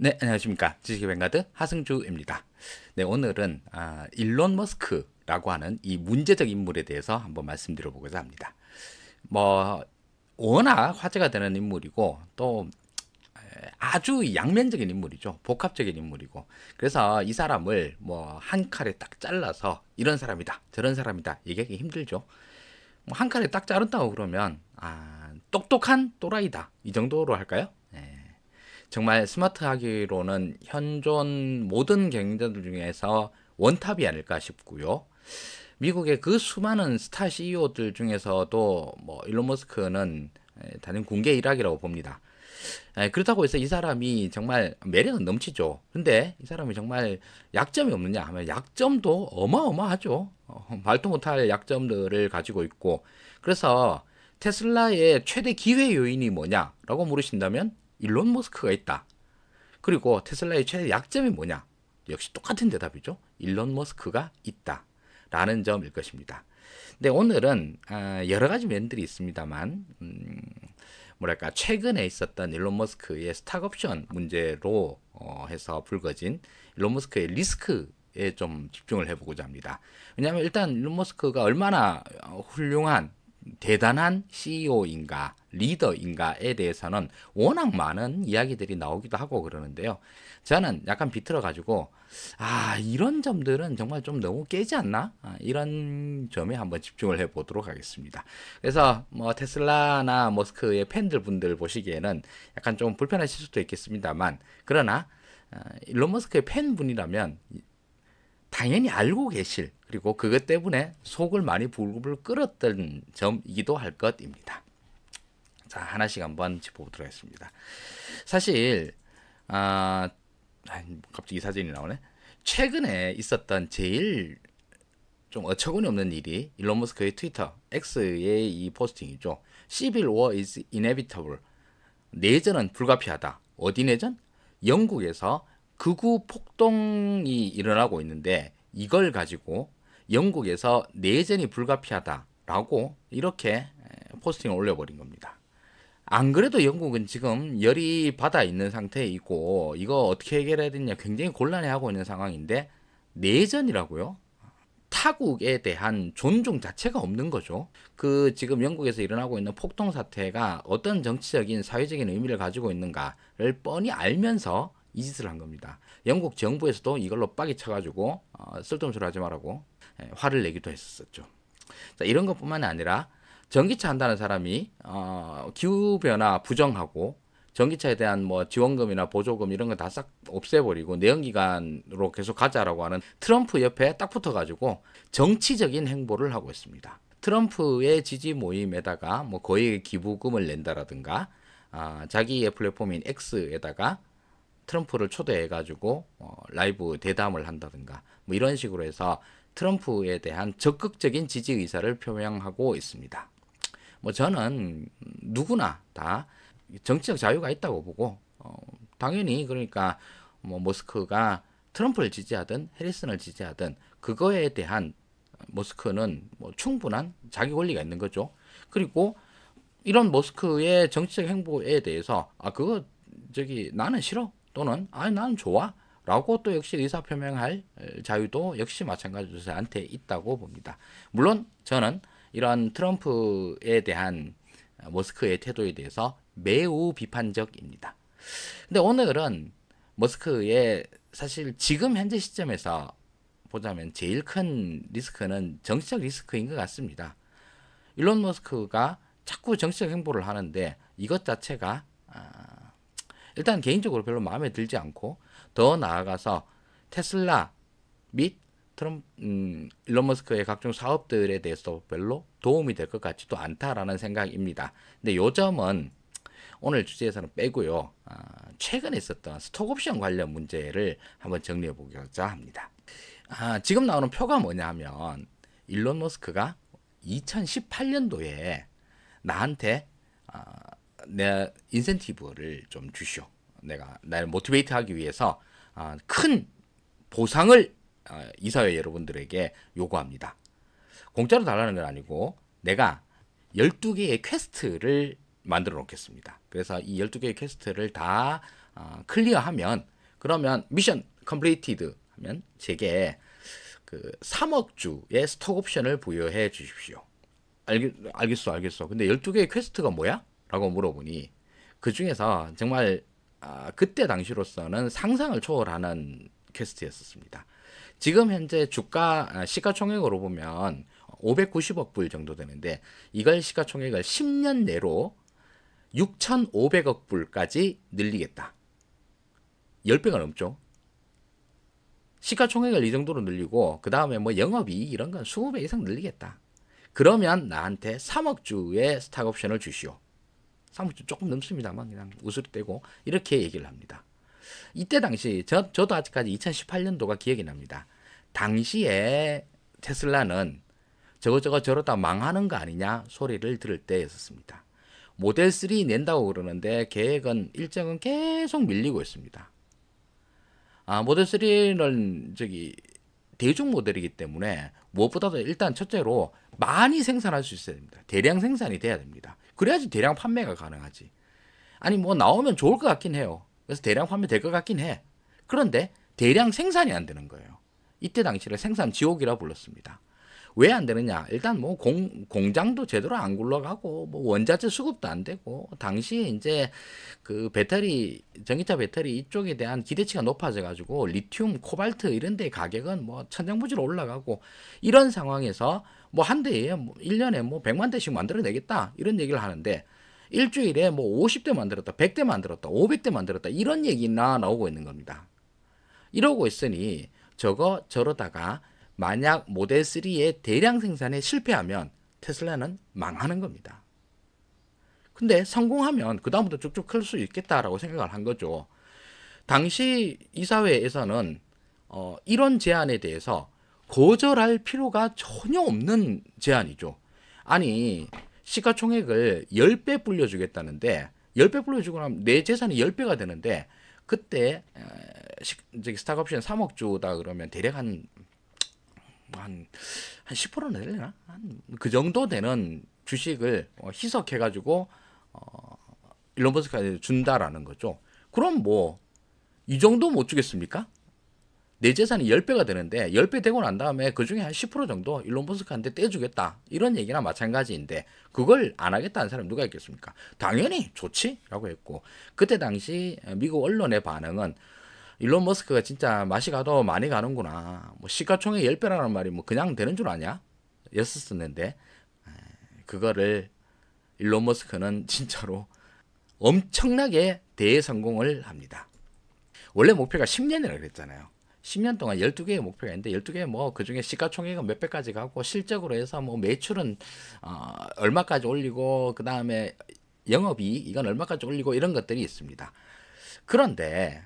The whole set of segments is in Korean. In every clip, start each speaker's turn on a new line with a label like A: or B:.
A: 네, 안녕하십니까. 지식의 뱅가드 하승주입니다. 네, 오늘은 일론 머스크라고 하는 이 문제적 인물에 대해서 한번 말씀드려보고자 합니다. 뭐 워낙 화제가 되는 인물이고 또 아주 양면적인 인물이죠. 복합적인 인물이고. 그래서 이 사람을 뭐 한 칼에 딱 잘라서 이런 사람이다, 저런 사람이다 얘기하기 힘들죠. 뭐 한 칼에 딱 자른다고 그러면 똑똑한 또라이다 이 정도로 할까요? 정말 스마트하기로는 현존 모든 경영자들 중에서 원탑이 아닐까 싶고요. 미국의 그 수많은 스타 CEO들 중에서도 뭐 일론 머스크는 단연 군계 일학이라고 봅니다. 그렇다고 해서 이 사람이 정말 매력은 넘치죠. 근데 이 사람이 정말 약점이 없느냐 하면 약점도 어마어마하죠. 말도 못할 약점들을 가지고 있고, 그래서 테슬라의 최대 기회 요인이 뭐냐라고 물으신다면 일론 머스크가 있다. 그리고 테슬라의 최대 약점이 뭐냐? 역시 똑같은 대답이죠. 일론 머스크가 있다. 라는 점일 것입니다. 근데 오늘은 여러 가지 면들이 있습니다만 뭐랄까 최근에 있었던 일론 머스크의 스탁옵션 문제로 해서 불거진 일론 머스크의 리스크에 좀 집중을 해보고자 합니다. 왜냐하면 일단 일론 머스크가 얼마나 훌륭한 대단한 CEO인가 리더인가에 대해서는 워낙 많은 이야기들이 나오기도 하고 그러는데요. 저는 약간 비틀어 가지고 이런 점들은 정말 좀 너무 깨지 않나? 이런 점에 한번 집중을 해 보도록 하겠습니다. 그래서 뭐 테슬라나 머스크의 팬들 분들 보시기에는 약간 좀 불편하실 수도 있겠습니다만, 그러나 일론 머스크의 팬분이라면 당연히 알고 계실, 그리고 그것 때문에 속을 많이 불불 끓었던 점이기도 할 것입니다. 자, 하나씩 한번 짚어보도록 하겠습니다. 사실 갑자기 이 사진이 나오네. 최근에 있었던 제일 좀 어처구니 없는 일이 일론 머스크의 트위터 X의 이 포스팅이죠. Civil War is inevitable. 내전은 불가피하다. 어디 내전? 영국에서 극우 폭동이 일어나고 있는데 이걸 가지고 영국에서 내전이 불가피하다라고 이렇게 포스팅을 올려버린 겁니다. 안 그래도 영국은 지금 열이 받아 있는 상태에 있고 이거 어떻게 해결해야 되냐 굉장히 곤란해하고 있는 상황인데 내전이라고요? 타국에 대한 존중 자체가 없는 거죠. 그 지금 영국에서 일어나고 있는 폭동 사태가 어떤 정치적인 사회적인 의미를 가지고 있는가를 뻔히 알면서 이 짓을 한 겁니다. 영국 정부에서도 이걸로 빡이 쳐가지고 쓸데없는 소리 하지 말라고 화를 내기도 했었죠. 자, 이런 것뿐만 아니라 전기차 한다는 사람이 기후변화 부정하고 전기차에 대한 뭐 지원금이나 보조금 이런 거 다 싹 없애버리고 내연기관으로 계속 가자라고 하는 트럼프 옆에 딱 붙어가지고 정치적인 행보를 하고 있습니다. 트럼프의 지지 모임에다가 뭐 거액의 기부금을 낸다라든가 자기의 플랫폼인 X에다가 트럼프를 초대해가지고 라이브 대담을 한다든가 뭐 이런 식으로 해서 트럼프에 대한 적극적인 지지 의사를 표명하고 있습니다. 뭐 저는 누구나 다 정치적 자유가 있다고 보고 당연히 그러니까 뭐 머스크가 트럼프를 지지하든 해리슨을 지지하든 그거에 대한 머스크는 뭐 충분한 자기 권리가 있는 거죠. 그리고 이런 머스크의 정치적 행보에 대해서 그거 나는 싫어 또는 나는 좋아 라고 또 역시 의사표명할 자유도 역시 마찬가지로 저한테 있다고 봅니다. 물론 저는 이런 트럼프에 대한 머스크의 태도에 대해서 매우 비판적입니다. 근데 오늘은 머스크의 사실 지금 현재 시점에서 보자면 제일 큰 리스크는 정치적 리스크인 것 같습니다. 일론 머스크가 자꾸 정치적 행보를 하는데 이것 자체가 일단 개인적으로 별로 마음에 들지 않고, 더 나아가서 테슬라 및 일론 머스크의 각종 사업들에 대해서 별로 도움이 될 것 같지도 않다라는 생각입니다. 근데 요 점은 오늘 주제에서는 빼고요. 최근에 있었던 스톡옵션 관련 문제를 한번 정리해 보고자 합니다. 지금 나오는 표가 뭐냐 하면 일론 머스크가 2018년도에 나한테 내 인센티브를 좀 주시오. 내가 날 모티베이트 하기 위해서 큰 보상을 이사회 여러분들에게 요구합니다. 공짜로 달라는 건 아니고 내가 12개의 퀘스트를 만들어 놓겠습니다. 그래서 이 12개의 퀘스트를 다 클리어하면 그러면 미션 컴플리티드 하면 제게 그 3억 주의 스톡 옵션을 부여해 주십시오. 알겠어. 근데 12개의 퀘스트가 뭐야? 라고 물어보니 그 중에서 정말 그때 당시로서는 상상을 초월하는 퀘스트였었습니다. 지금 현재 주가 시가총액으로 보면 590억 불 정도 되는데 이걸 시가총액을 10년 내로 6,500억 불까지 늘리겠다. 10배가 넘죠. 시가총액을 이 정도로 늘리고 그 다음에 뭐 영업이익 이런 건 20배 이상 늘리겠다. 그러면 나한테 3억 주의 스탁 옵션을 주시오. 3억 주 조금 넘습니다만 그냥 우스리 떼고 이렇게 얘기를 합니다. 이때 당시 저도 아직까지 2018년도가 기억이 납니다. 당시에 테슬라는 저러다 망하는 거 아니냐 소리를 들을 때였었습니다. 모델 3 낸다고 그러는데 계획은 일정은 계속 밀리고 있습니다. 모델 3는 대중 모델이기 때문에 무엇보다도 일단 첫째로 많이 생산할 수 있어야 됩니다. 대량 생산이 돼야 됩니다. 그래야지 대량 판매가 가능하지. 아니 뭐 나오면 좋을 것 같긴 해요. 그래서 대량 판매 될 것 같긴 해. 그런데 대량 생산이 안 되는 거예요. 이때 당시를 생산 지옥이라 불렀습니다. 왜 안 되느냐? 일단 뭐 공장도 제대로 안 굴러가고 뭐 원자재 수급도 안 되고 당시에 이제 그 배터리 전기차 배터리 이쪽에 대한 기대치가 높아져 가지고 리튬, 코발트 이런 데 가격은 뭐 천정부지로 올라가고 이런 상황에서 뭐 한 대에 뭐 1년에 뭐 100만 대씩 만들어 내겠다 이런 얘기를 하는데 일주일에 뭐 50대 만들었다, 100대 만들었다, 500대 만들었다 이런 얘기나 나오고 있는 겁니다. 이러고 있으니 저러다가 만약 모델 3의 대량 생산에 실패하면 테슬라는 망하는 겁니다. 근데 성공하면 그 다음부터 쭉쭉 클 수 있겠다라고 생각을 한 거죠. 당시 이사회에서는 이런 제안에 대해서 거절할 필요가 전혀 없는 제안이죠. 아니 시가총액을 10배 불려주겠다는데 10배 불려주고 나면 내 재산이 10배가 되는데 그때 스탁옵션 3억 주다 그러면 대략 한 10%는 되려나? 그 정도 되는 주식을 희석해가지고 일론 머스크한테 준다라는 거죠. 그럼 뭐 이 정도 못 주겠습니까? 내 재산이 10배가 되는데 10배 되고 난 다음에 그 중에 한 10% 정도 일론 머스크한테 떼주겠다 이런 얘기나 마찬가지인데 그걸 안 하겠다는 사람이 누가 있겠습니까? 당연히 좋지? 라고 했고 그때 당시 미국 언론의 반응은 일론 머스크가 진짜 맛이 가도 많이 가는구나. 뭐 시가총액 10배라는 말이 뭐 그냥 되는 줄 아냐? 였었는데 그거를 일론 머스크는 진짜로 엄청나게 대성공을 합니다. 원래 목표가 10년이라고 그랬잖아요. 10년 동안 12개의 목표가 있는데 12개 뭐 그중에 시가총액은 몇 배까지 가고 실적으로 해서 뭐 매출은 얼마까지 올리고 그다음에 영업이익 이건 얼마까지 올리고 이런 것들이 있습니다. 그런데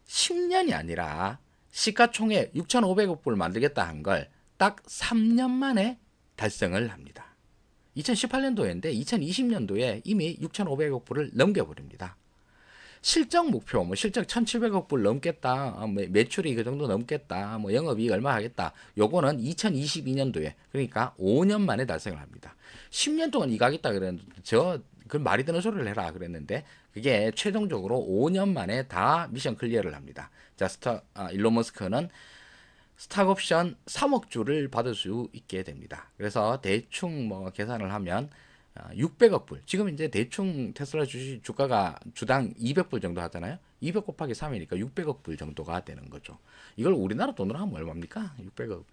A: 10년이 아니라 시가총액 6,500억 불 만들겠다 한 걸 딱 3년 만에 달성을 합니다. 2018년도인데 2020년도에 이미 6,500억 불을 넘겨버립니다. 실적 목표, 뭐 실적 1,700억 불 넘겠다, 매출이 그 정도 넘겠다, 뭐 영업이익 얼마 하겠다. 요거는 2022년도에 그러니까 5년 만에 달성을 합니다. 10년 동안 이거 하겠다 그랬는데 그 말이 되는 소리를 해라 그랬는데 그게 최종적으로 5년 만에 다 미션 클리어를 합니다. 자, 일론 머스크는 스탁옵션 3억 주를 받을 수 있게 됩니다. 그래서 대충 뭐 계산을 하면 600억 불. 지금 이제 대충 테슬라 주가가 주당 200불 정도 하잖아요. 200 곱하기 3이니까 600억 불 정도가 되는 거죠. 이걸 우리나라 돈으로 하면 얼마입니까? 600억,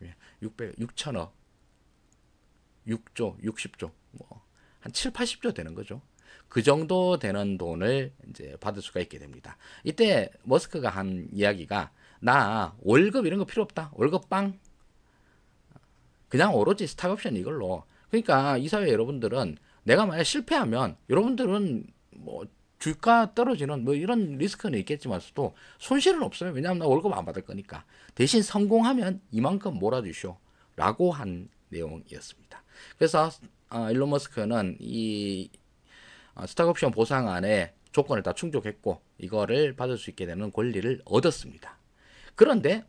A: 6조, 60조, 뭐 한 7, 80조 되는 거죠. 그 정도 되는 돈을 이제 받을 수가 있게 됩니다. 이때 머스크가 한 이야기가 나 월급 이런 거 필요 없다. 월급 빵. 그냥 오로지 스탁옵션 이걸로. 그러니까 이사회 여러분들은 내가 만약 실패하면 여러분들은 뭐 주가 떨어지는 뭐 이런 리스크는 있겠지만서도 손실은 없어요. 왜냐하면 나 월급 안 받을 거니까. 대신 성공하면 이만큼 몰아주시오. 라고 한 내용이었습니다. 그래서 일론 머스크는 이 스탁옵션 보상안에 조건을 다 충족했고 이거를 받을 수 있게 되는 권리를 얻었습니다. 그런데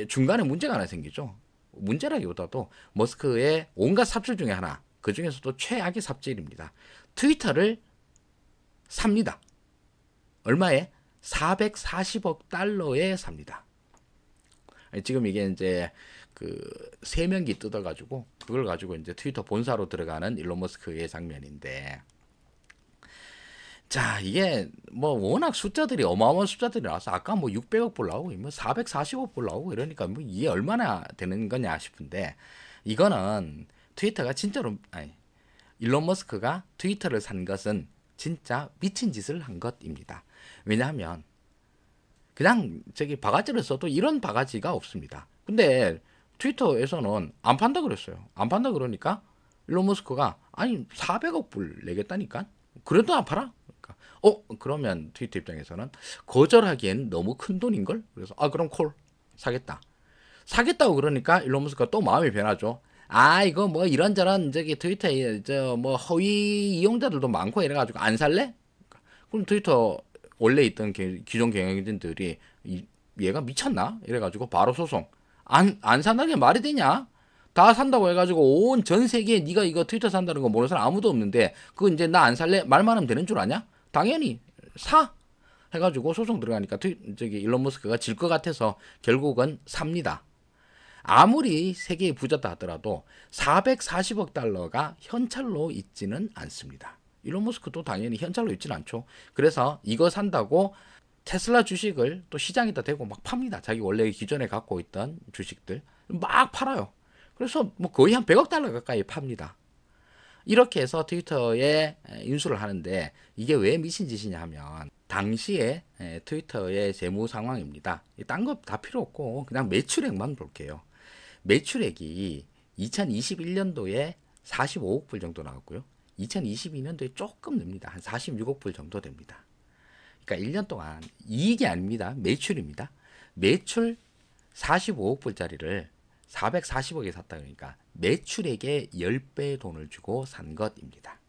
A: 중간에 문제가 하나 생기죠. 문제라기보다도 머스크의 온갖 삽질 중에 하나, 그 중에서도 최악의 삽질입니다. 트위터를 삽니다. 얼마에? 440억 달러에 삽니다. 지금 이게 이제 그 세면기 뜯어가지고 그걸 가지고 이제 트위터 본사로 들어가는 일론 머스크의 장면인데, 자, 이게 뭐 워낙 숫자들이 어마어마한 숫자들이 나와서 아까 뭐 600억 불 나오고 뭐 440억 불 나오고 이러니까 뭐 이게 얼마나 되는 거냐 싶은데, 이거는 트위터가 진짜로, 아니, 일론 머스크가 트위터를 산 것은 진짜 미친 짓을 한 것입니다. 왜냐하면 그냥 저기 바가지를 써도 이런 바가지가 없습니다. 근데 트위터에서는 안 판다 그랬어요. 안 판다 그러니까 일론 머스크가 아니 400억 불 내겠다니까. 그래도 안 팔아? 그러니까 그러면 트위터 입장에서는 거절하기엔 너무 큰 돈인걸? 그래서 그럼 콜 사겠다. 사겠다고 그러니까 일론 머스크가 또 마음이 변하죠. 이거 뭐 이런저런 저기 트위터에 저 뭐 허위 이용자들도 많고 이래가지고 안 살래? 그럼 트위터 원래 있던 기존 경영진들이 얘가 미쳤나? 이래가지고 바로 소송. 안 산다는 게 말이 되냐? 다 산다고 해가지고 온 전 세계에 네가 이거 트위터 산다는 거 모르는 사람 아무도 없는데 그거 이제 나 안 살래? 말만 하면 되는 줄 아냐? 당연히 사! 해가지고 소송 들어가니까 저기 일론 머스크가 질 것 같아서 결국은 삽니다. 아무리 세계의 부자다 하더라도 440억 달러가 현찰로 있지는 않습니다. 일론 머스크도 당연히 현찰로 있지는 않죠. 그래서 이거 산다고 테슬라 주식을 또 시장에다 대고 막 팝니다. 자기 원래 기존에 갖고 있던 주식들 막 팔아요. 그래서 뭐 거의 한 100억 달러 가까이 팝니다. 이렇게 해서 트위터에 인수를 하는데, 이게 왜 미친 짓이냐 하면 당시에 트위터의 재무 상황입니다. 딴 거 다 필요 없고 그냥 매출액만 볼게요. 매출액이 2021년도에 45억 불 정도 나왔고요. 2022년도에 조금 늡니다. 한 46억 불 정도 됩니다. 그러니까 1년 동안 이익이 아닙니다. 매출입니다. 매출 45억 불짜리를 440억에 샀다 그러니까 매출액의 10배 돈을 주고 산 것입니다.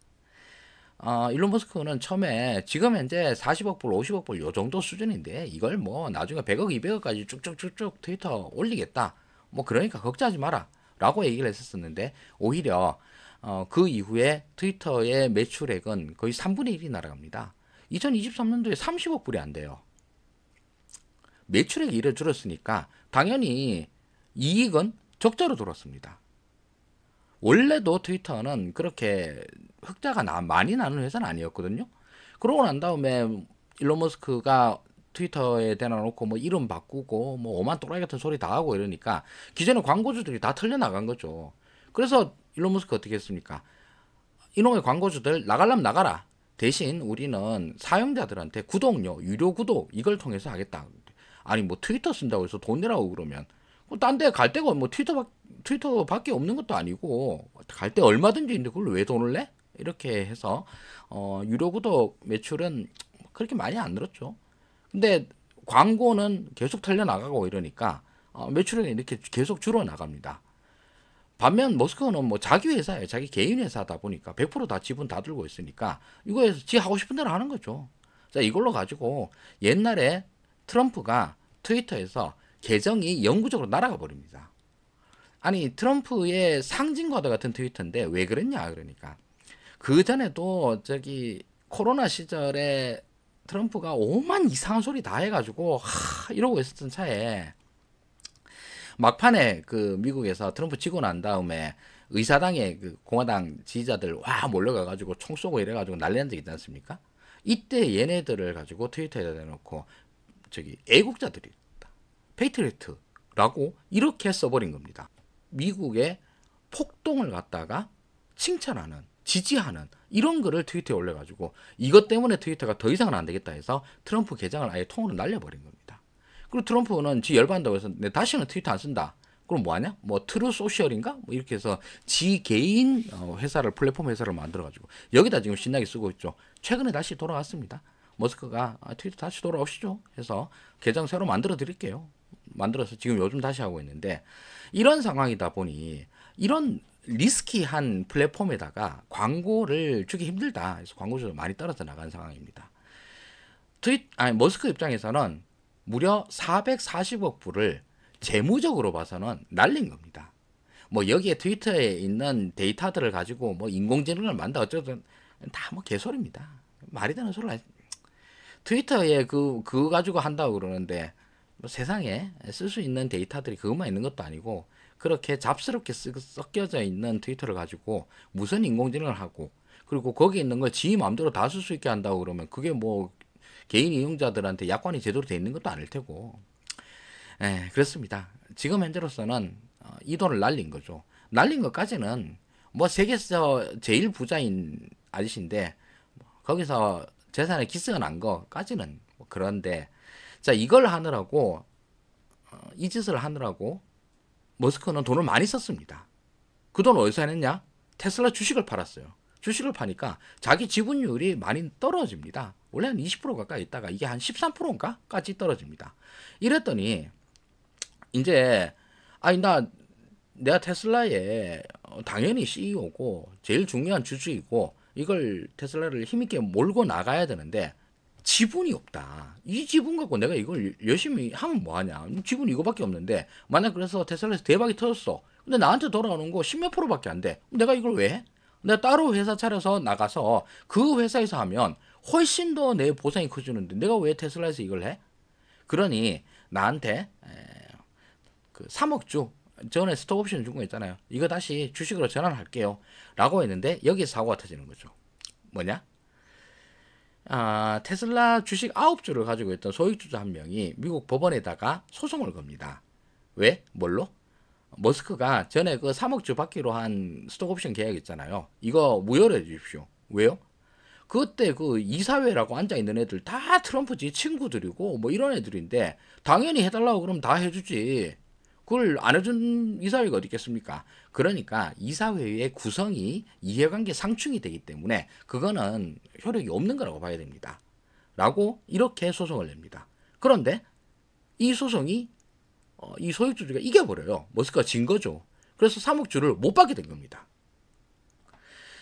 A: 일론 머스크는 처음에 지금 현재 40억 불, 50억 불 요 정도 수준인데 이걸 뭐 나중에 100억, 200억까지 쭉쭉쭉쭉 트위터 올리겠다. 뭐 그러니까 걱정하지 마라 라고 얘기를 했었는데, 오히려 그 이후에 트위터의 매출액은 거의 3분의 1이 날아갑니다. 2023년도에 30억 불이 안 돼요. 매출액이 이래 줄었으니까 당연히 이익은 적자로 돌았습니다. 원래도 트위터는 그렇게 흑자가 많이 나는 회사는 아니었거든요. 그러고 난 다음에 일론 머스크가 트위터에 대놔놓고 뭐 이름 바꾸고 뭐 오만 또라이 같은 소리 다 하고 이러니까 기존의 광고주들이 다 털려나간 거죠. 그래서 일론 머스크 어떻게 했습니까? 이놈의 광고주들 나가려면 나가라. 대신 우리는 사용자들한테 구독료, 유료 구독 이걸 통해서 하겠다. 아니 뭐 트위터 쓴다고 해서 돈 내라고 그러면 딴 데 갈 데가 뭐 트위터밖에 없는 것도 아니고 갈 데 얼마든지 있는데 그걸 왜 돈을 내? 이렇게 해서 유료 구독 매출은 그렇게 많이 안 늘었죠. 근데 광고는 계속 털려 나가고 이러니까 매출은 이렇게 계속 줄어 나갑니다. 반면 머스크는 뭐 자기 회사예요. 자기 개인 회사다 보니까 100%다 지분 다 들고 있으니까 이거에서 지 하고 싶은 대로 하는 거죠. 자, 이걸로 가지고 옛날에 트럼프가 트위터에서 계정이 영구적으로 날아가 버립니다. 아니 트럼프의 상징과도 같은 트위터인데 왜 그랬냐 그러니까 그 전에도 저기 코로나 시절에 트럼프가 오만 이상한 소리 다 해가지고 이러고 있었던 차에 막판에 그 미국에서 트럼프 지고 난 다음에 의사당의 그 공화당 지지자들 와 몰려가가지고 총 쏘고 이래가지고 난리 난 적 있지 않습니까? 이때 얘네들을 가지고 트위터에다 대놓고 저기 애국자들이 페이트리어트라고 이렇게 써버린 겁니다. 미국의 폭동을 갖다가 칭찬하는, 지지하는 이런 거를 트위터에 올려가지고 이것 때문에 트위터가 더 이상은 안 되겠다 해서 트럼프 계정을 아예 통으로 날려버린 겁니다. 그리고 트럼프는 지 열받는다고 해서 내 다시는 트위터 안 쓴다. 그럼 뭐하냐? 뭐 트루 소셜인가? 뭐 이렇게 해서 지 개인 회사를 플랫폼 회사를 만들어가지고 여기다 지금 신나게 쓰고 있죠. 최근에 다시 돌아왔습니다. 머스크가 트위터 다시 돌아오시죠. 해서 계정 새로 만들어 드릴게요. 만들어서 지금 요즘 다시 하고 있는데 이런 상황이다 보니 이런 리스키한 플랫폼에다가 광고를 주기 힘들다. 그래서 광고주도 많이 떨어져 나간 상황입니다. 머스크 입장에서는 무려 440억 불을 재무적으로 봐서는 날린 겁니다. 뭐 여기에 트위터에 있는 데이터들을 가지고 뭐 인공지능을 만다 어쩌든 다 뭐 개소리입니다. 말이 되는 소리를 트위터에 그거 가지고 한다고 그러는데 뭐 세상에 쓸 수 있는 데이터들이 그것만 있는 것도 아니고 그렇게 잡스럽게 섞여져 있는 트위터를 가지고 무슨 인공지능을 하고 그리고 거기 있는 걸 지 마음대로 다 쓸 수 있게 한다고 그러면 그게 뭐 개인 이용자들한테 약관이 제대로 돼 있는 것도 아닐 테고. 그렇습니다. 지금 현재로서는 이 돈을 날린 거죠. 날린 것까지는 뭐 세계에서 제일 부자인 아저씨인데 거기서 재산에 기스가 난 거까지는 뭐 그런데 자 이걸 하느라고 이 짓을 하느라고 머스크는 돈을 많이 썼습니다. 그 돈 어디서 했냐? 테슬라 주식을 팔았어요. 주식을 파니까 자기 지분율이 많이 떨어집니다. 원래 한 20% 가까이 있다가 이게 한 13%인가까지 떨어집니다. 이랬더니 이제 아니 내가 테슬라에 당연히 CEO고 제일 중요한 주주이고 이걸 테슬라를 힘있게 몰고 나가야 되는데 지분이 없다. 이 지분 갖고 내가 이걸 열심히 하면 뭐하냐. 지분 이거밖에 없는데 만약 그래서 테슬라에서 대박이 터졌어. 근데 나한테 돌아오는 거 10몇 프로밖에 안 돼. 내가 이걸 왜 해? 내가 따로 회사 차려서 나가서 그 회사에서 하면 훨씬 더 내 보상이 커지는데 내가 왜 테슬라에서 이걸 해? 그러니 나한테 그 3억 주 전에 스톡 옵션 준 거 있잖아요. 이거 다시 주식으로 전환할게요. 라고 했는데 여기에 사고가 터지는 거죠. 뭐냐? 테슬라 주식 9주를 가지고 있던 소액주주 한 명이 미국 법원에다가 소송을 겁니다. 왜? 뭘로? 머스크가 전에 그 3억 주 받기로 한 스톡 옵션 계약 있잖아요. 이거 무효로 해주십시오. 왜요? 그때 그 이사회라고 앉아있는 애들 다 트럼프 지 친구들이고 뭐 이런 애들인데 당연히 해달라고 그러면 다 해주지. 그걸 안 해준 이사회가 어디 있겠습니까? 그러니까 이사회의 구성이 이해관계 상충이 되기 때문에 그거는 효력이 없는 거라고 봐야 됩니다. 라고 이렇게 소송을 냅니다. 그런데 이 소송이 이 소액주주가 이겨버려요. 머스크가 진 거죠. 그래서 3억 주를 못 받게 된 겁니다.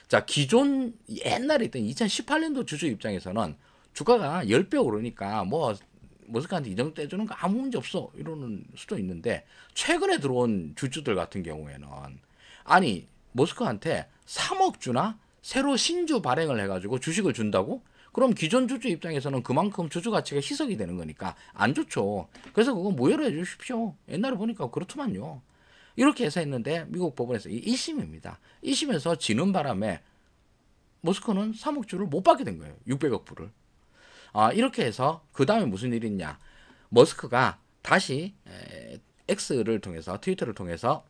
A: 자, 기존 옛날에 있던 2018년도 주주 입장에서는 주가가 10배 오르니까 뭐 머스크한테 이 정도 떼주는 거 아무 문제 없어 이러는 수도 있는데 최근에 들어온 주주들 같은 경우에는 아니 머스크한테 3억 주나 새로 신주 발행을 해가지고 주식을 준다고? 그럼 기존 주주 입장에서는 그만큼 주주 가치가 희석이 되는 거니까 안 좋죠. 그래서 그거 무효로 해주십시오. 옛날에 보니까 그렇더만요. 이렇게 해서 했는데 미국 법원에서 1심입니다. 1심에서 지는 바람에 머스크는 3억 주를 못 받게 된 거예요. 600억 불을. 이렇게 해서 그 다음에 무슨 일이 있냐. 머스크가 다시 X를 통해서 트위터를 통해서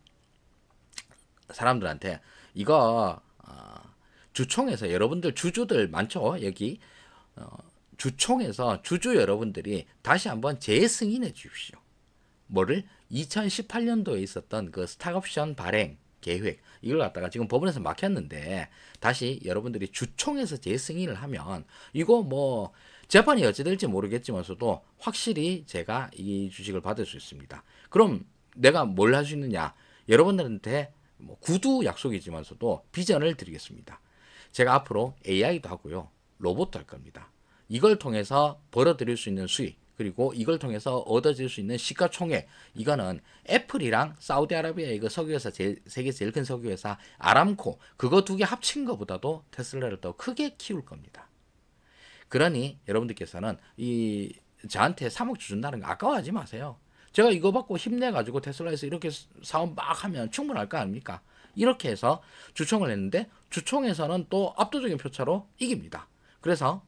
A: 사람들한테 이거 주총에서 여러분들 주주들 많죠. 여기 주총에서 주주 여러분들이 다시 한번 재승인해 주십시오. 뭐를? 2018년도에 있었던 그 스탁옵션 발행 계획 이걸 갖다가 지금 법원에서 막혔는데 다시 여러분들이 주총에서 재승인을 하면 이거 뭐 재판이 어찌 될지 모르겠지만서도 확실히 제가 이 주식을 받을 수 있습니다. 그럼 내가 뭘 할 수 있느냐? 여러분들한테 뭐 구두 약속이지만서도 비전을 드리겠습니다. 제가 앞으로 AI도 하고요. 로봇도 할 겁니다. 이걸 통해서 벌어들일 수 있는 수익 그리고 이걸 통해서 얻어질 수 있는 시가총액 이거는 애플이랑 사우디아라비아의 그 석유회사 세계 제일 큰 석유회사 아람코 그거 두 개 합친 것보다도 테슬라를 더 크게 키울 겁니다. 그러니 여러분들께서는 이 저한테 3억 준다는 거 아까워하지 마세요. 제가 이거 받고 힘내가지고 테슬라에서 이렇게 사업 막 하면 충분할 거 아닙니까? 이렇게 해서 주총을 했는데 주총에서는 또 압도적인 표차로 이깁니다. 그래서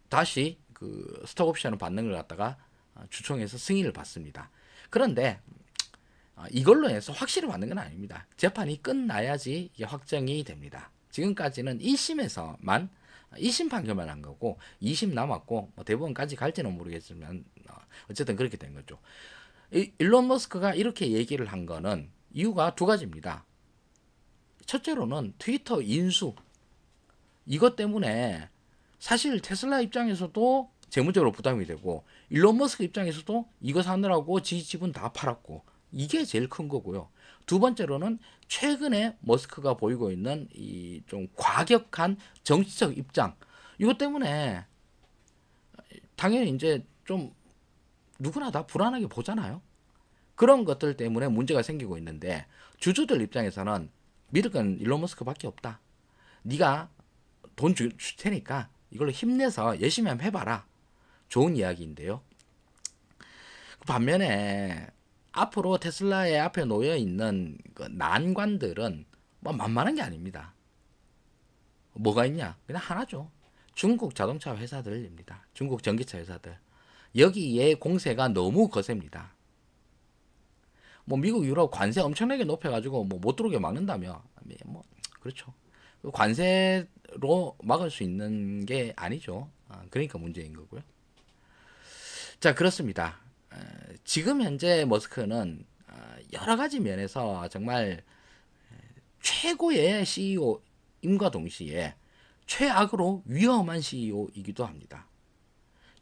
A: 다시 그 스톡 옵션을 받는 걸 갖다가 주총에서 승인을 받습니다. 그런데 이걸로 해서 확실히 받는 건 아닙니다. 재판이 끝나야지 이게 확정이 됩니다. 지금까지는 1심에서만 1심 판결만 한 거고 2심 남았고 뭐 대법원까지 갈지는 모르겠지만 어쨌든 그렇게 된 거죠. 일론 머스크가 이렇게 얘기를 한 거는 이유가 두 가지입니다. 첫째로는 트위터 인수 이것 때문에 사실 테슬라 입장에서도 재무적으로 부담이 되고 일론 머스크 입장에서도 이거 사느라고 지 지분 다 팔았고 이게 제일 큰 거고요. 두 번째로는 최근에 머스크가 보이고 있는 이 좀 과격한 정치적 입장 이것 때문에 당연히 이제 좀 누구나 다 불안하게 보잖아요. 그런 것들 때문에 문제가 생기고 있는데 주주들 입장에서는 믿을 건 일론 머스크밖에 없다. 네가 돈 줄 테니까 이걸로 힘내서 열심히 한번 해봐라. 좋은 이야기인데요. 반면에 앞으로 테슬라의 앞에 놓여 있는 그 난관들은 뭐 만만한 게 아닙니다. 뭐가 있냐? 그냥 하나죠. 중국 자동차 회사들입니다. 중국 전기차 회사들. 여기에 공세가 너무 거셉니다. 뭐 미국, 유럽 관세 엄청나게 높여가지고 뭐 못 들어오게 막는다며. 뭐 그렇죠. 관세로 막을 수 있는 게 아니죠. 그러니까 문제인 거고요. 자, 그렇습니다. 지금 현재 머스크는 여러 가지 면에서 정말 최고의 CEO임과 동시에 최악으로 위험한 CEO이기도 합니다.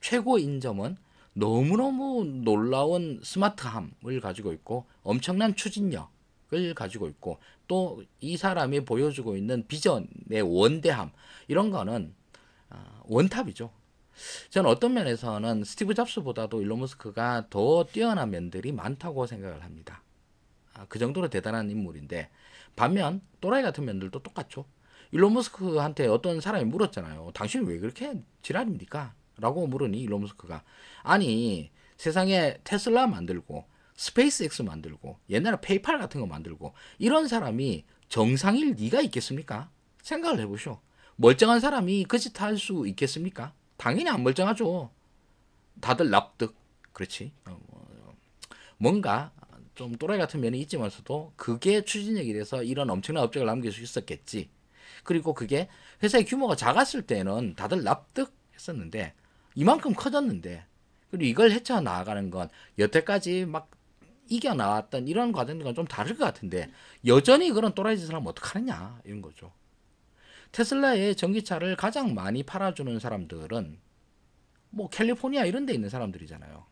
A: 최고인 점은 너무너무 놀라운 스마트함을 가지고 있고 엄청난 추진력을 가지고 있고 또 이 사람이 보여주고 있는 비전의 원대함 이런 거는 원탑이죠. 저는 어떤 면에서는 스티브 잡스보다도 일론 머스크가 더 뛰어난 면들이 많다고 생각을 합니다. 그 정도로 대단한 인물인데 반면 또라이 같은 면들도 똑같죠. 일론 머스크한테 어떤 사람이 물었잖아요. 당신이 왜 그렇게 지랄입니까? 라고 물으니 일론 머스크가 아니 세상에 테슬라 만들고 스페이스X 만들고 옛날에 페이팔 같은 거 만들고 이런 사람이 정상일 리가 있겠습니까? 생각을 해보쇼. 멀쩡한 사람이 그 짓 할 수 있겠습니까? 당연히 안 멀쩡하죠. 다들 납득. 그렇지. 뭔가 좀 또라이 같은 면이 있지만서도 그게 추진력이 돼서 이런 엄청난 업적을 남길 수 있었겠지. 그리고 그게 회사의 규모가 작았을 때는 다들 납득했었는데 이만큼 커졌는데 그리고 이걸 헤쳐나가는 건 여태까지 막 이겨나왔던 이런 과정들과 좀 다를 것 같은데 여전히 그런 또라이 짓을 하면 어떡하느냐 이런 거죠. 테슬라의 전기차를 가장 많이 팔아주는 사람들은 뭐 캘리포니아 이런 데 있는 사람들이잖아요.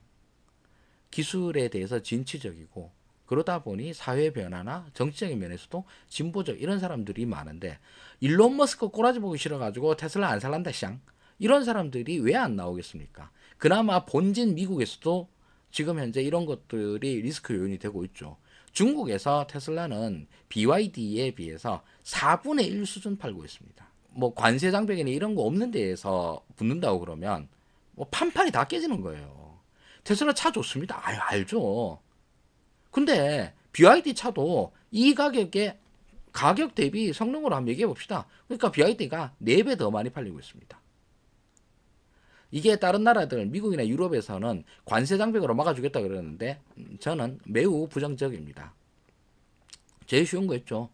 A: 기술에 대해서 진취적이고 그러다 보니 사회 변화나 정치적인 면에서도 진보적 이런 사람들이 많은데 일론 머스크 꼬라지 보기 싫어가지고 테슬라 안 살란다 샹 이런 사람들이 왜 안 나오겠습니까? 그나마 본진 미국에서도 지금 현재 이런 것들이 리스크 요인이 되고 있죠. 중국에서 테슬라는 BYD에 비해서 4분의 1 수준 팔고 있습니다. 뭐 관세 장벽이나 이런 거 없는 데에서 붙는다고 그러면 뭐 판판이 다 깨지는 거예요. 테슬라 차 좋습니다. 알죠. 근데 BYD 차도 이 가격에 가격 대비 성능으로 한번 얘기해 봅시다. 그러니까 BYD가 4배 더 많이 팔리고 있습니다. 이게 다른 나라들 미국이나 유럽에서는 관세 장벽으로 막아주겠다 그러는데 저는 매우 부정적입니다. 제일 쉬운 거 있죠.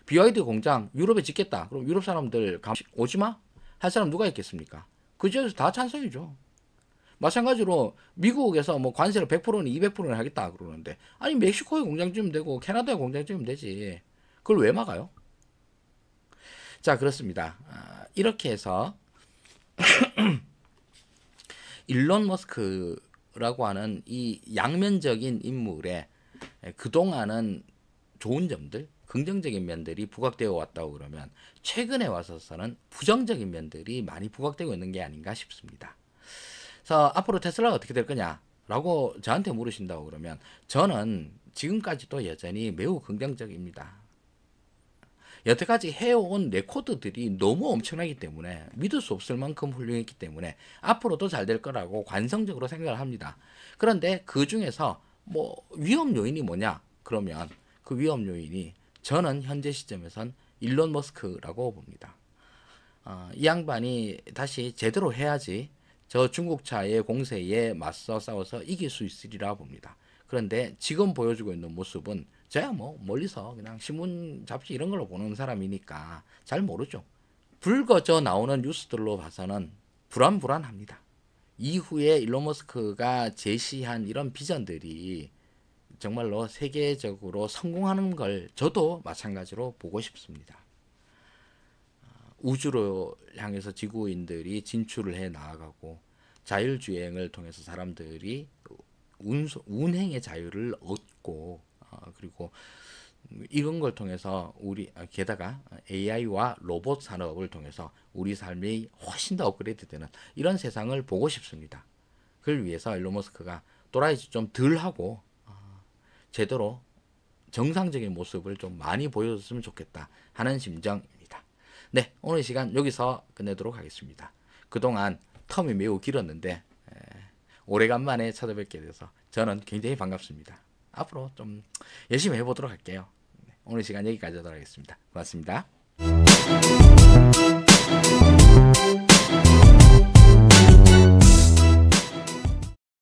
A: BYD 공장 유럽에 짓겠다. 그럼 유럽 사람들 오지마? 할 사람 누가 있겠습니까? 그 지역에서 다 찬성이죠. 마찬가지로 미국에서 뭐 관세를 100%는 200%는 하겠다 그러는데 아니 멕시코에 공장 지으면 되고 캐나다에 공장 지으면 되지. 그걸 왜 막아요? 자, 그렇습니다. 이렇게 해서 일론 머스크라고 하는 이 양면적인 인물의 그동안은 좋은 점들, 긍정적인 면들이 부각되어 왔다고 그러면 최근에 와서는 부정적인 면들이 많이 부각되고 있는 게 아닌가 싶습니다. 그래서 앞으로 테슬라가 어떻게 될 거냐라고 저한테 물으신다고 그러면 저는 지금까지도 여전히 매우 긍정적입니다. 여태까지 해온 레코드들이 너무 엄청나기 때문에 믿을 수 없을 만큼 훌륭했기 때문에 앞으로도 잘 될 거라고 관성적으로 생각을 합니다. 그런데 그 중에서 뭐 위험 요인이 뭐냐? 그러면 그 위험 요인이 저는 현재 시점에선 일론 머스크라고 봅니다. 이 양반이 다시 제대로 해야지 저 중국차의 공세에 맞서 싸워서 이길 수 있으리라 봅니다. 그런데 지금 보여주고 있는 모습은 제가 뭐 멀리서 그냥 신문 잡지 이런 걸로 보는 사람이니까 잘 모르죠. 불거져 나오는 뉴스들로 봐서는 불안합니다. 이후에 일론 머스크가 제시한 이런 비전들이 정말로 세계적으로 성공하는 걸 저도 마찬가지로 보고 싶습니다. 우주로 향해서 지구인들이 진출을 해 나아가고 자율주행을 통해서 사람들이 운행의 자유를 얻고 그리고 이런 걸 통해서 우리 게다가 AI와 로봇 산업을 통해서 우리 삶이 훨씬 더 업그레이드되는 이런 세상을 보고 싶습니다. 그걸 위해서 일론 머스크가 또라이 좀 덜 하고 제대로 정상적인 모습을 좀 많이 보여줬으면 좋겠다 하는 심정입니다. 네, 오늘 시간 여기서 끝내도록 하겠습니다. 그동안 텀이 매우 길었는데 오래간만에 찾아뵙게 돼서 저는 굉장히 반갑습니다. 앞으로 좀 열심히 해보도록 할게요. 오늘 시간 여기까지 하도록 하겠습니다. 고맙습니다.